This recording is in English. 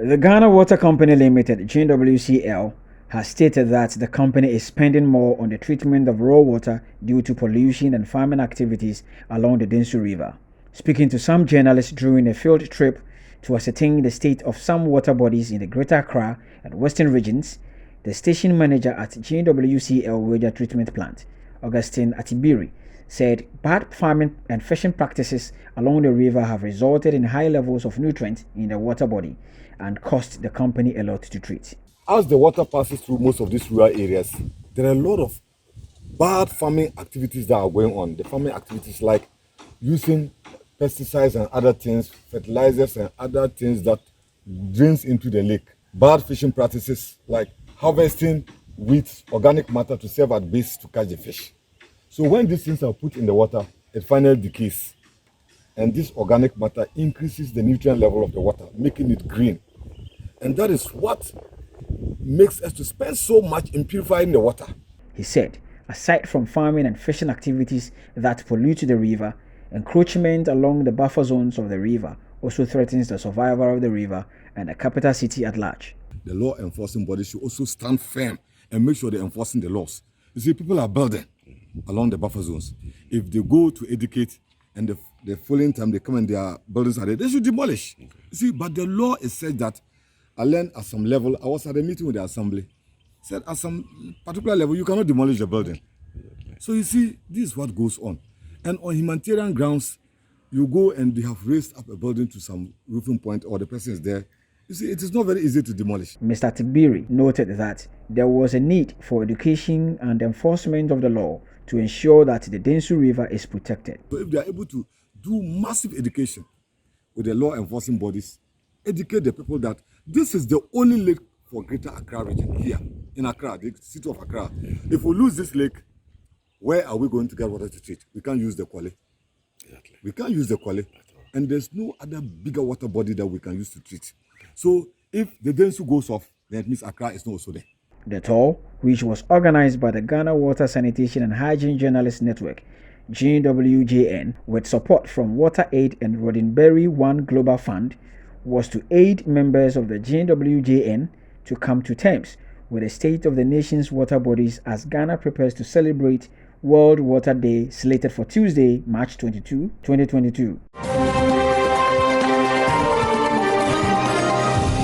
The Ghana Water Company Limited (GWCL) has stated that the company is spending more on the treatment of raw water due to pollution and farming activities along the Densu River. Speaking to some journalists during a field trip to ascertain the state of some water bodies in the Greater Accra and Western regions, the station manager at GWCL Water Treatment Plant, Augustine Atibiri, said bad farming and fishing practices along the river have resulted in high levels of nutrients in the water body and cost the company a lot to treat. As the water passes through most of these rural areas, there are a lot of bad farming activities that are going on. The farming activities like using pesticides and other things, fertilizers and other things that drains into the lake. Bad fishing practices like harvesting with organic matter to serve as base to catch the fish. So when these things are put in the water, it finally decays. And this organic matter increases the nutrient level of the water, making it green. And that is what makes us to spend so much in purifying the water. He said, aside from farming and fishing activities that pollute the river, encroachment along the buffer zones of the river also threatens the survival of the river and the capital city at large. The law enforcing bodies should also stand firm and make sure they're enforcing the laws. You see, people are building along the buffer zones. If they go to educate and the following time they come and their buildings are there, they should demolish. You see, but the law is said that I learned at some level, I was at a meeting with the assembly, said at some particular level, you cannot demolish the building. So you see, this is what goes on. And on humanitarian grounds, you go and they have raised up a building to some roofing point or the person is there. You see, it is not very easy to demolish. Mr. Tibiri noted that there was a need for education and enforcement of the law to ensure that the Densu River is protected. So if they are able to do massive education with the law enforcing bodies, educate the people that this is the only lake for Greater Accra region here in Accra, the city of Accra. If we lose this lake, where are we going to get water to treat? We can't use the Kwale. Exactly. We can't use the Kwale. And there's no other bigger water body that we can use to treat. So if the Densu goes off, then it means Accra is not also there. The tour, which was organized by the Ghana Water Sanitation and Hygiene Journalists Network, GWJN, with support from WaterAid and Roddenberry One Global Fund, was to aid members of the GWJN to come to terms with the state of the nation's water bodies as Ghana prepares to celebrate World Water Day slated for Tuesday, March 22, 2022.